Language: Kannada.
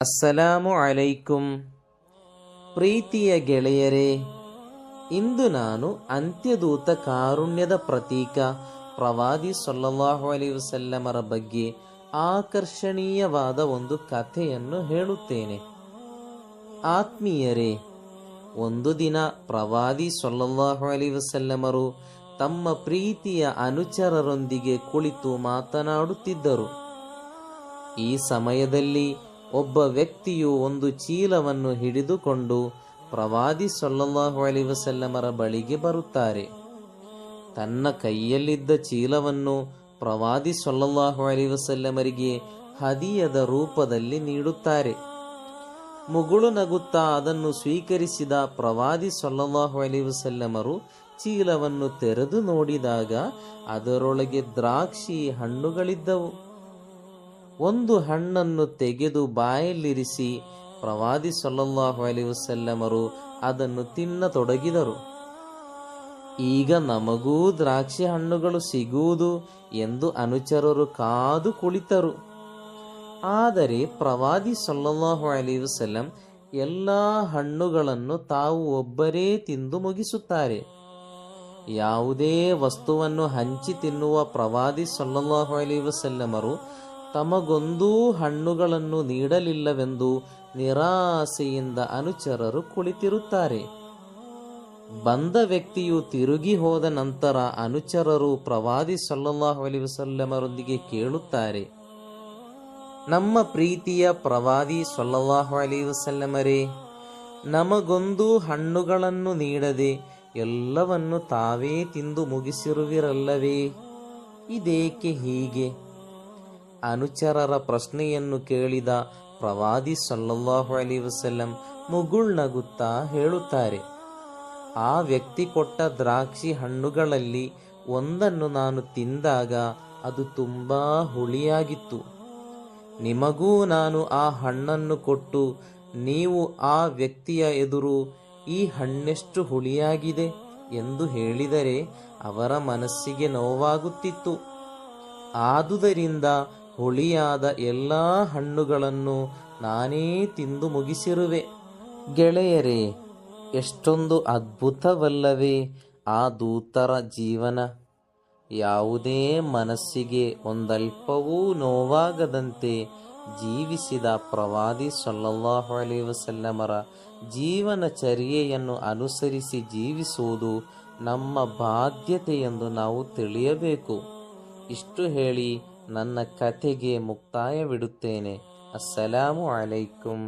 ಅಸ್ಸಲಾಮು ಅಲೈಕುಂ. ಪ್ರೀತಿಯ ಗೆಳೆಯರೇ, ಇಂದು ನಾನು ಅಂತ್ಯದೂತ ಕಾರುಣ್ಯದ ಪ್ರತೀಕ ಪ್ರವಾದಿ ಸಲ್ಲಲ್ಲಾಹು ಅಲೈಹಿ ವಸಲ್ಲಮರ ಬಗ್ಗೆ ಆಕರ್ಷಣೀಯವಾದ ಒಂದು ಕಥೆಯನ್ನು ಹೇಳುತ್ತೇನೆ. ಆತ್ಮೀಯರೇ, ಒಂದು ದಿನ ಪ್ರವಾದಿ ಸಲ್ಲಲ್ಲಾಹು ಅಲೈಹಿ ವಸಲ್ಲಮರು ತಮ್ಮ ಪ್ರೀತಿಯ ಅನುಚರರೊಂದಿಗೆ ಕುಳಿತು ಮಾತನಾಡುತ್ತಿದ್ದರು. ಈ ಸಮಯದಲ್ಲಿ ಒಬ್ಬ ವ್ಯಕ್ತಿಯು ಒಂದು ಚೀಲವನ್ನು ಹಿಡಿದುಕೊಂಡು ಪ್ರವಾದಿ ಸಲ್ಲಲ್ಲಾಹು ಅಲೈಹಿ ವಸಲ್ಲಮರ ಬಳಿಗೆ ಬರುತ್ತಾರೆ. ತನ್ನ ಕೈಯಲ್ಲಿದ್ದ ಚೀಲವನ್ನು ಪ್ರವಾದಿ ಸಲ್ಲಲ್ಲಾಹು ಅಲೈಹಿ ವಸಲ್ಲಮರಿಗೆ ಹದಿಯದ ರೂಪದಲ್ಲಿ ನೀಡುತ್ತಾರೆ. ಮುಗುಳು ನಗುತ್ತಾ ಅದನ್ನು ಸ್ವೀಕರಿಸಿದ ಪ್ರವಾದಿ ಸಲ್ಲಲ್ಲಾಹು ಅಲೈಹಿ ವಸಲ್ಲಮರು ಚೀಲವನ್ನು ತೆರೆದು ನೋಡಿದಾಗ ಅದರೊಳಗೆ ದ್ರಾಕ್ಷಿ ಹಣ್ಣುಗಳಿದ್ದವು. ಒಂದು ಹಣ್ಣನ್ನು ತೆಗೆದು ಬಾಯಲ್ಲಿರಿಸಿ ಪ್ರವಾದಿ ಸಲ್ಲಲ್ಲಾಹು ಅಲೈಹಿ ವಸಲ್ಲಮರು ಅದನ್ನು ತಿನ್ನತೊಡಗಿದರು. ಈಗ ನಮಗೂ ದ್ರಾಕ್ಷಿ ಹಣ್ಣುಗಳು ಸಿಗುವುದು ಎಂದು ಅನುಚರರು ಕಾದು ಕುಳಿತರು. ಆದರೆ ಪ್ರವಾದಿ ಸಲ್ಲಲ್ಲಾಹು ಅಲೈಹಿ ವಸಲ್ಲಂ ಎಲ್ಲ ಹಣ್ಣುಗಳನ್ನು ತಾವು ಒಬ್ಬರೇ ತಿಂದು ಮುಗಿಸುತ್ತಾರೆ. ಯಾವುದೇ ವಸ್ತುವನ್ನು ಹಂಚಿ ತಿನ್ನುವ ಪ್ರವಾದಿ ಸಲ್ಲಲ್ಲಾಹು ಅಲೈಹಿ ವಸಲ್ಲಮರು ತಮಗೊಂದೂ ಹಣ್ಣುಗಳನ್ನು ನೀಡಲಿಲ್ಲವೆಂದು ನಿರಾಸೆಯಿಂದ ಅನುಚರರು ಕುಳಿತಿರುತ್ತಾರೆ. ಬಂದ ವ್ಯಕ್ತಿಯು ತಿರುಗಿ ಹೋದ ನಂತರ ಅನುಚರರು ಪ್ರವಾದಿ ಸಲ್ಲಲ್ಲಾಹು ಅಲೈಹಿ ವಸಲ್ಲಮರೊಂದಿಗೆ ಕೇಳುತ್ತಾರೆ, ನಮ್ಮ ಪ್ರೀತಿಯ ಪ್ರವಾದಿ ಸಲ್ಲಲ್ಲಾಹು ಅಲೈಹಿ ವಸಲ್ಲಮರೇ, ನಮಗೊಂದು ಹಣ್ಣುಗಳನ್ನು ನೀಡದೆ ಎಲ್ಲವನ್ನು ತಾವೇ ತಿಂದು ಮುಗಿಸಿರುವಿರಲ್ಲವೇ, ಇದೇಕೆ ಹೀಗೆ? ಅನುಚರರ ಪ್ರಶ್ನೆಯನ್ನು ಕೇಳಿದ ಪ್ರವಾದಿ ಸಲ್ಲಲ್ಲಾಹು ಅಲೈಹಿ ವಸಲ್ಲಂ ಮುಗುಳ್ನಗುತ್ತಾ ಹೇಳುತ್ತಾರೆ, ಆ ವ್ಯಕ್ತಿ ಕೊಟ್ಟ ದ್ರಾಕ್ಷಿ ಹಣ್ಣುಗಳಲ್ಲಿ ಒಂದನ್ನು ನಾನು ತಿಂದಾಗ ಅದು ತುಂಬಾ ಹುಳಿಯಾಗಿತ್ತು. ನಿಮಗೂ ನಾನು ಆ ಹಣ್ಣನ್ನು ಕೊಟ್ಟು ನೀವು ಆ ವ್ಯಕ್ತಿಯ ಎದುರು ಈ ಹಣ್ಣೆಷ್ಟು ಹುಳಿಯಾಗಿದೆ ಎಂದು ಹೇಳಿದರೆ ಅವರ ಮನಸ್ಸಿಗೆ ನೋವಾಗುತ್ತಿತ್ತು. ಆದುದರಿಂದ ಹುಳಿಯಾದ ಎಲ್ಲ ಹಣ್ಣುಗಳನ್ನು ನಾನೇ ತಿಂದು ಮುಗಿಸಿರುವೆ. ಗೆಳೆಯರೇ, ಎಷ್ಟೊಂದು ಅದ್ಭುತವಲ್ಲವೇ ಆ ದೂತರ ಜೀವನ? ಯಾವುದೇ ಮನಸ್ಸಿಗೆ ಒಂದಲ್ಪವೂ ನೋವಾಗದಂತೆ ಜೀವಿಸಿದ ಪ್ರವಾದಿ ಸಲ್ಲಲ್ಲಾಹು ಅಲೈಹಿ ವಸಲ್ಲಮರ ಜೀವನಚರ್ಯೆಯನ್ನು ಅನುಸರಿಸಿ ಜೀವಿಸುವುದು ನಮ್ಮ ಬಾಧ್ಯತೆ ಎಂದು ನಾವು ತಿಳಿಯಬೇಕು. ಇಷ್ಟು ಹೇಳಿ ನನ್ನ ಕಥೆಗೆ ಮುಕ್ತಾಯವಿಡುತ್ತೇನೆ. ಅಸ್ಸಲಾಮು ಅಲೈಕುಂ.